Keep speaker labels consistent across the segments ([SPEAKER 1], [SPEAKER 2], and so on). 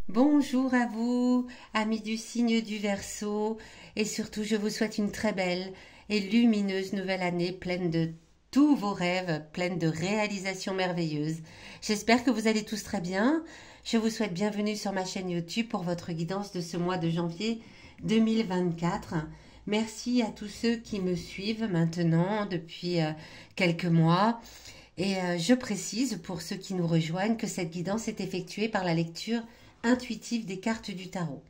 [SPEAKER 1] Bonjour à vous, amis du signe du Verseau, et surtout je vous souhaite une très belle et lumineuse nouvelle année pleine de tous vos rêves, pleine de réalisations merveilleuses. J'espère que vous allez tous très bien. Je vous souhaite bienvenue sur ma chaîne YouTube pour votre guidance de ce mois de janvier 2024. Merci à tous ceux qui me suivent maintenant depuis quelques mois. Et je précise pour ceux qui nous rejoignent que cette guidance est effectuée par la lecture intuitive des cartes du tarot.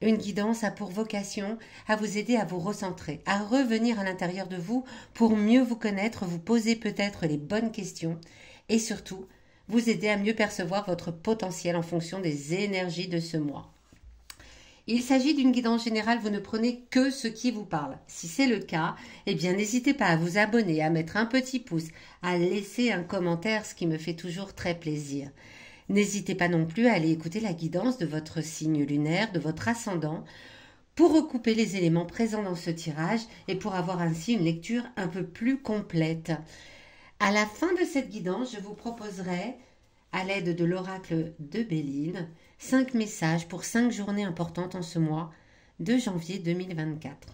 [SPEAKER 1] Une guidance a pour vocation à vous aider à vous recentrer, à revenir à l'intérieur de vous pour mieux vous connaître, vous poser peut-être les bonnes questions et surtout vous aider à mieux percevoir votre potentiel en fonction des énergies de ce mois. Il s'agit d'une guidance générale, vous ne prenez que ce qui vous parle. Si c'est le cas, eh bien n'hésitez pas à vous abonner, à mettre un petit pouce, à laisser un commentaire, ce qui me fait toujours très plaisir. N'hésitez pas non plus à aller écouter la guidance de votre signe lunaire, de votre ascendant, pour recouper les éléments présents dans ce tirage et pour avoir ainsi une lecture un peu plus complète. À la fin de cette guidance, je vous proposerai, à l'aide de l'oracle de Béline, 5 messages pour 5 journées importantes en ce mois de janvier 2024.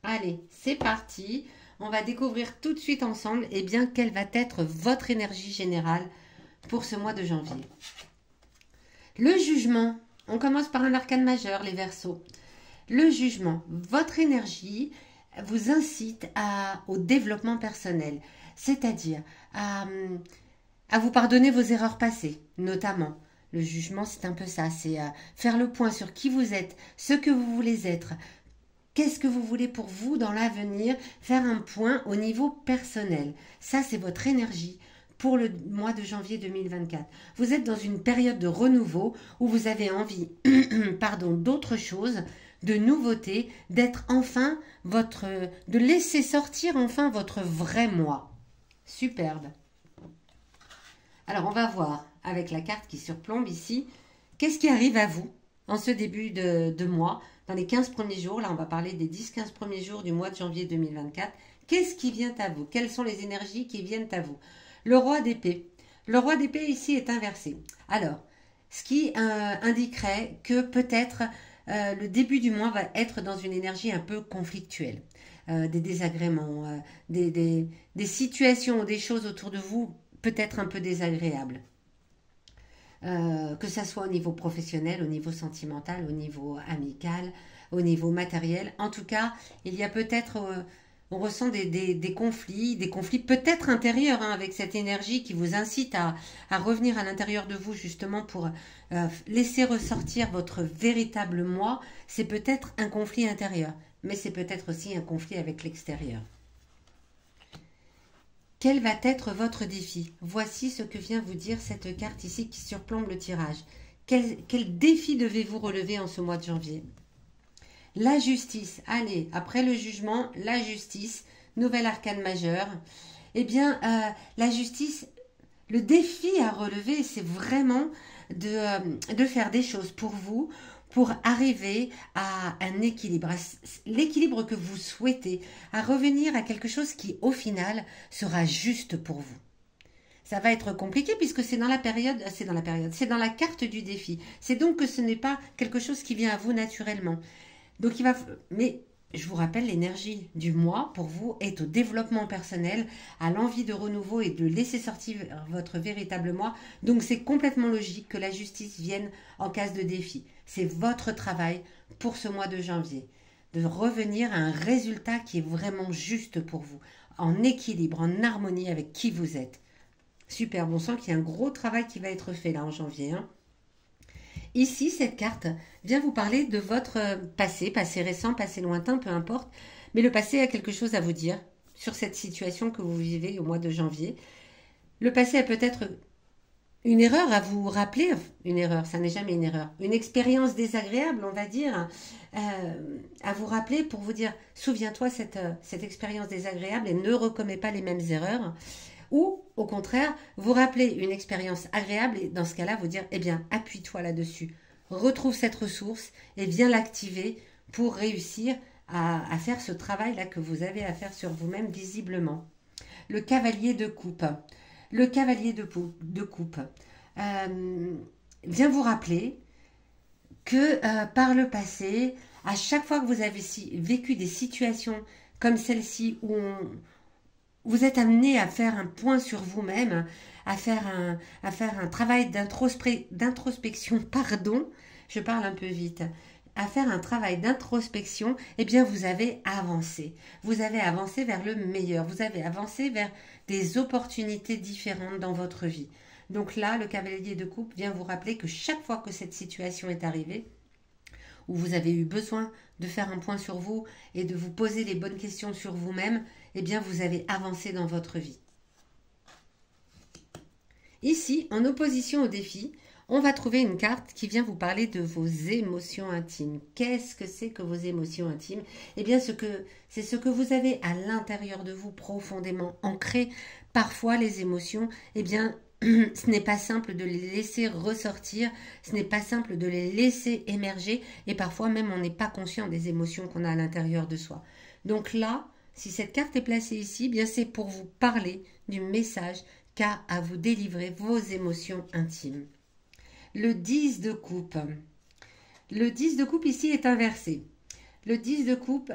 [SPEAKER 1] Allez, c'est parti. On va découvrir tout de suite ensemble quelle va être votre énergie générale pour ce mois de janvier. Le jugement. On commence par un arcane majeur, les Verseaux. Le jugement. Votre énergie vous incite au développement personnel, c'est-à-dire à vous pardonner vos erreurs passées, notamment. Le jugement, c'est un peu ça, c'est faire le point sur qui vous êtes, ce que vous voulez être, qu'est-ce que vous voulez pour vous dans l'avenir, faire un point au niveau personnel. Ça, c'est votre énergie pour le mois de janvier 2024. Vous êtes dans une période de renouveau où vous avez envie d'autre chose, de nouveautés, d'être enfin de laisser sortir enfin votre vrai moi. Superbe. Alors, on va voir avec la carte qui surplombe ici, qu'est-ce qui arrive à vous en ce début de mois, dans les 15 premiers jours. Là, on va parler des 10-15 premiers jours du mois de janvier 2024. Qu'est-ce qui vient à vous? Quelles sont les énergies qui viennent à vous? Le roi d'épée. Le roi d'épée ici est inversé. Alors, ce qui indiquerait que peut-être le début du mois va être dans une énergie un peu conflictuelle. Des désagréments, des situations ou des choses autour de vous peut-être un peu désagréables. Que ça soit au niveau professionnel, au niveau sentimental, au niveau amical, au niveau matériel. En tout cas, il y a peut-être... on ressent des conflits peut-être intérieurs avec cette énergie qui vous incite à revenir à l'intérieur de vous justement pour laisser ressortir votre véritable moi. C'est peut-être un conflit intérieur, mais c'est peut-être aussi un conflit avec l'extérieur. Quel va être votre défi? Voici ce que vient vous dire cette carte ici qui surplombe le tirage. Quel défi devez-vous relever en ce mois de janvier? La justice. Allez, après le jugement, la justice, nouvel arcane majeur. Eh bien, la justice, le défi à relever, c'est vraiment de faire des choses pour vous, pour arriver à un équilibre, à l'équilibre que vous souhaitez, à revenir à quelque chose qui, au final, sera juste pour vous. Ça va être compliqué puisque c'est dans la carte du défi. C'est donc que ce n'est pas quelque chose qui vient à vous naturellement. Donc mais je vous rappelle, l'énergie du mois pour vous est au développement personnel, à l'envie de renouveau et de laisser sortir votre véritable moi. Donc c'est complètement logique que la justice vienne en cas de défi. C'est votre travail pour ce mois de janvier, de revenir à un résultat qui est vraiment juste pour vous, en équilibre, en harmonie avec qui vous êtes. Super, on sent qu'il y a un gros travail qui va être fait là en janvier. Ici, cette carte vient vous parler de votre passé récent, passé lointain, peu importe. Mais le passé a quelque chose à vous dire sur cette situation que vous vivez au mois de janvier. Le passé a peut-être une erreur à vous rappeler. Une erreur, ça n'est jamais une erreur. Une expérience désagréable, on va dire, à vous rappeler pour vous dire, souviens-toi cette expérience désagréable et ne recommets pas les mêmes erreurs. Ou, au contraire, vous rappelez une expérience agréable et dans ce cas-là, vous dire, eh bien, appuie-toi là-dessus. Retrouve cette ressource et viens l'activer pour réussir à faire ce travail-là que vous avez à faire sur vous-même visiblement. Le cavalier de coupe. Le cavalier de coupe vient vous rappeler que par le passé, à chaque fois que vous avez vécu des situations comme celle-ci où vous êtes amené à faire un point sur vous-même, à faire un travail d'introspection, pardon, je parle un peu vite, à faire un travail d'introspection, eh bien vous avez avancé. Vous avez avancé vers le meilleur, vous avez avancé vers des opportunités différentes dans votre vie. Donc là, le cavalier de coupe vient vous rappeler que chaque fois que cette situation est arrivée, où vous avez eu besoin de faire un point sur vous et de vous poser les bonnes questions sur vous-même, eh bien vous avez avancé dans votre vie. Ici, en opposition au défi, on va trouver une carte qui vient vous parler de vos émotions intimes. Qu'est-ce que c'est que vos émotions intimes? Eh bien, c'est ce que vous avez à l'intérieur de vous profondément ancré. Parfois, les émotions, eh bien, ce n'est pas simple de les laisser ressortir, ce n'est pas simple de les laisser émerger et parfois même on n'est pas conscient des émotions qu'on a à l'intérieur de soi. Donc là, si cette carte est placée ici, eh bien c'est pour vous parler du message qu'a à vous délivrer vos émotions intimes. Le 10 de coupe. Le 10 de coupe ici est inversé. Le 10 de coupe,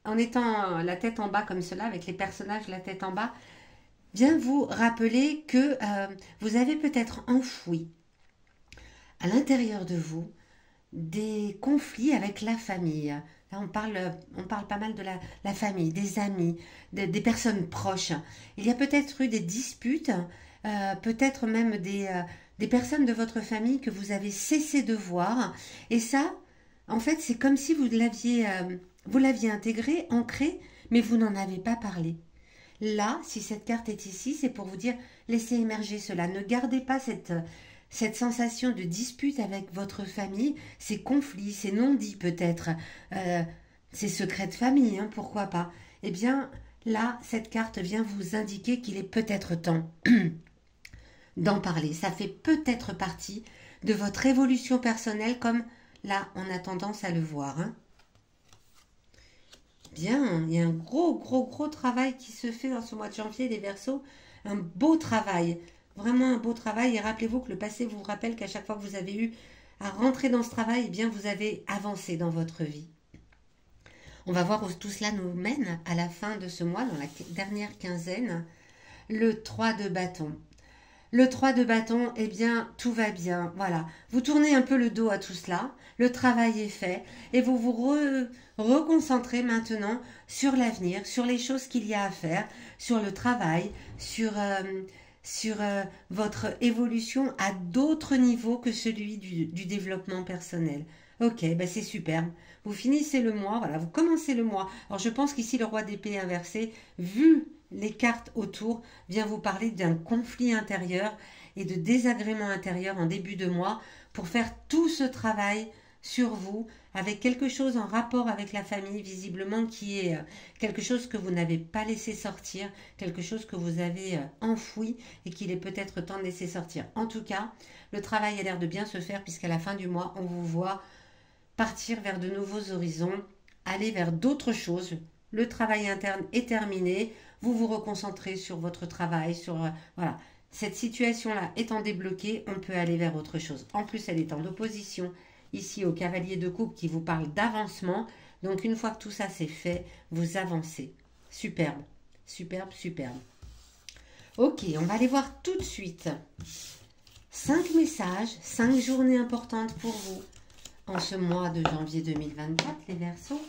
[SPEAKER 1] en étant la tête en bas comme cela, avec les personnages la tête en bas, vient vous rappeler que vous avez peut-être enfoui à l'intérieur de vous des conflits avec la famille. Là, on parle pas mal de la famille, des amis, des personnes proches. Il y a peut-être eu des disputes, peut-être même des personnes de votre famille que vous avez cessé de voir. Et ça, en fait, c'est comme si vous l'aviez intégré, ancré, mais vous n'en avez pas parlé. Là, si cette carte est ici, c'est pour vous dire, laissez émerger cela. Ne gardez pas cette sensation de dispute avec votre famille, ces conflits, ces non-dits peut-être, ces secrets de famille, hein, pourquoi pas. Eh bien, là, cette carte vient vous indiquer qu'il est peut-être temps d'en parler. Ça fait peut-être partie de votre évolution personnelle, comme là, on a tendance à le voir, hein. Bien, il y a un gros travail qui se fait dans ce mois de janvier, les Verseaux. Un beau travail, vraiment un beau travail. Et rappelez-vous que le passé vous rappelle qu'à chaque fois que vous avez eu à rentrer dans ce travail, eh bien vous avez avancé dans votre vie. On va voir où tout cela nous mène à la fin de ce mois, dans la dernière quinzaine. Le 3 de bâton. Le 3 de bâton, eh bien, tout va bien. Voilà. Vous tournez un peu le dos à tout cela. Le travail est fait. Et vous vous reconcentrez maintenant sur l'avenir, sur les choses qu'il y a à faire, sur le travail, sur votre évolution à d'autres niveaux que celui du développement personnel. Ok, ben c'est superbe. Vous finissez le mois, voilà, vous commencez le mois. Alors je pense qu'ici le roi d'épée inversé, vu les cartes autour, vient vous parler d'un conflit intérieur et de désagrément intérieur en début de mois pour faire tout ce travail sur vous avec quelque chose en rapport avec la famille visiblement qui est quelque chose que vous n'avez pas laissé sortir, quelque chose que vous avez enfoui et qu'il est peut-être temps de laisser sortir. En tout cas, le travail a l'air de bien se faire puisqu'à la fin du mois, on vous voit partir vers de nouveaux horizons, aller vers d'autres choses. Le travail interne est terminé, vous vous reconcentrez sur votre travail, sur voilà. Cette situation-là étant débloquée, on peut aller vers autre chose. En plus, elle est en opposition ici au cavalier de coupe qui vous parle d'avancement. Donc, une fois que tout ça c'est fait, vous avancez. Superbe, superbe, superbe. Ok, on va aller voir tout de suite 5 messages, 5 journées importantes pour vous en ce mois de janvier 2024, les Verseaux.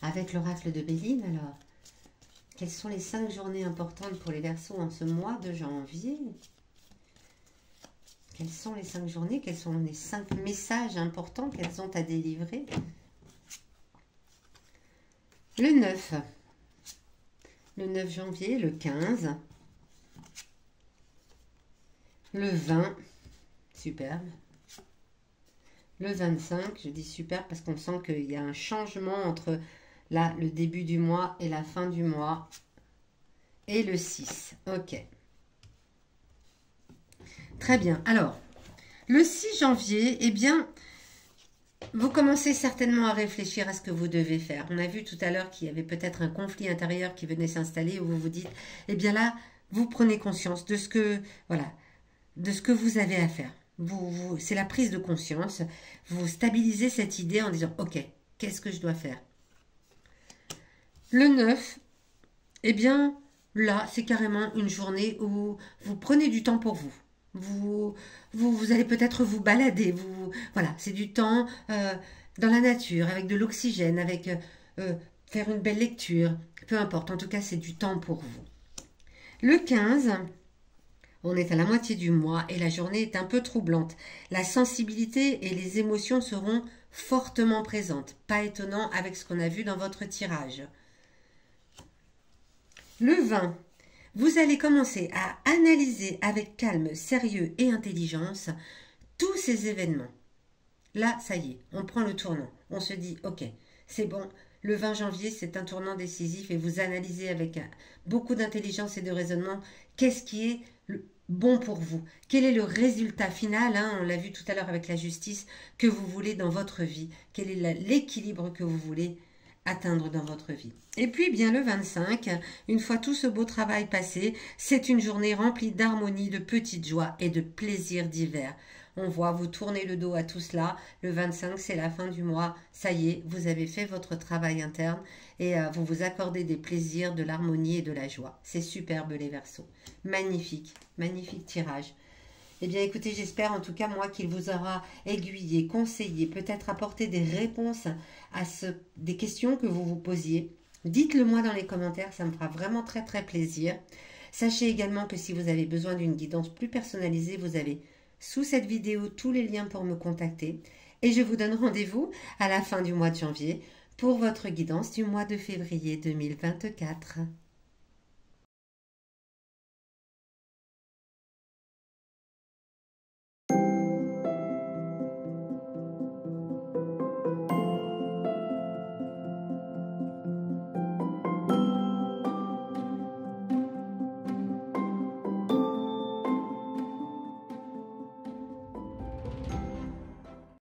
[SPEAKER 1] Avec l'oracle de Béline, alors, quelles sont les 5 journées importantes pour les Verseaux en ce mois de janvier? Quelles sont les 5 journées? Quels sont les 5 messages importants qu'elles ont à délivrer? Le 9. Le 9 janvier, le 15. Le 20. Superbe. Le 25, je dis superbe parce qu'on sent qu'il y a un changement entre là, le début du mois et la fin du mois. Et le 6. Ok. Très bien. Alors, le 6 janvier, eh bien, vous commencez certainement à réfléchir à ce que vous devez faire. On a vu tout à l'heure qu'il y avait peut-être un conflit intérieur qui venait s'installer où vous vous dites, eh bien là, vous prenez conscience de ce que, voilà, de ce que vous avez à faire. c'est la prise de conscience. Vous stabilisez cette idée en disant, ok, qu'est-ce que je dois faire? Le 9, eh bien, là, c'est carrément une journée où vous prenez du temps pour vous. Vous allez peut-être vous balader. Voilà, c'est du temps dans la nature, avec de l'oxygène, avec faire une belle lecture. Peu importe, en tout cas, c'est du temps pour vous. Le 15, on est à la moitié du mois et la journée est un peu troublante. La sensibilité et les émotions seront fortement présentes. Pas étonnant avec ce qu'on a vu dans votre tirage. Le 20, vous allez commencer à analyser avec calme, sérieux et intelligence tous ces événements. Là, ça y est, on prend le tournant. On se dit, ok, c'est bon, le 20 janvier, c'est un tournant décisif et vous analysez avec beaucoup d'intelligence et de raisonnement qu'est-ce qui est bon pour vous. Quel est le résultat final, on l'a vu tout à l'heure avec la justice, que vous voulez dans votre vie. Quel est l'équilibre que vous voulez atteindre dans votre vie. Et puis bien le 25, une fois tout ce beau travail passé, c'est une journée remplie d'harmonie, de petites joies et de plaisirs divers. On voit, vous tournez le dos à tout cela. Le 25, c'est la fin du mois. Ça y est, vous avez fait votre travail interne et vous vous accordez des plaisirs, de l'harmonie et de la joie. C'est superbe les Verseaux. Magnifique, magnifique tirage. Eh bien écoutez, j'espère en tout cas moi qu'il vous aura aiguillé, conseillé, peut-être apporté des réponses à des questions que vous vous posiez. Dites-le moi dans les commentaires, ça me fera vraiment très très plaisir. Sachez également que si vous avez besoin d'une guidance plus personnalisée, vous avez sous cette vidéo tous les liens pour me contacter. Et je vous donne rendez-vous à la fin du mois de janvier pour votre guidance du mois de février 2024.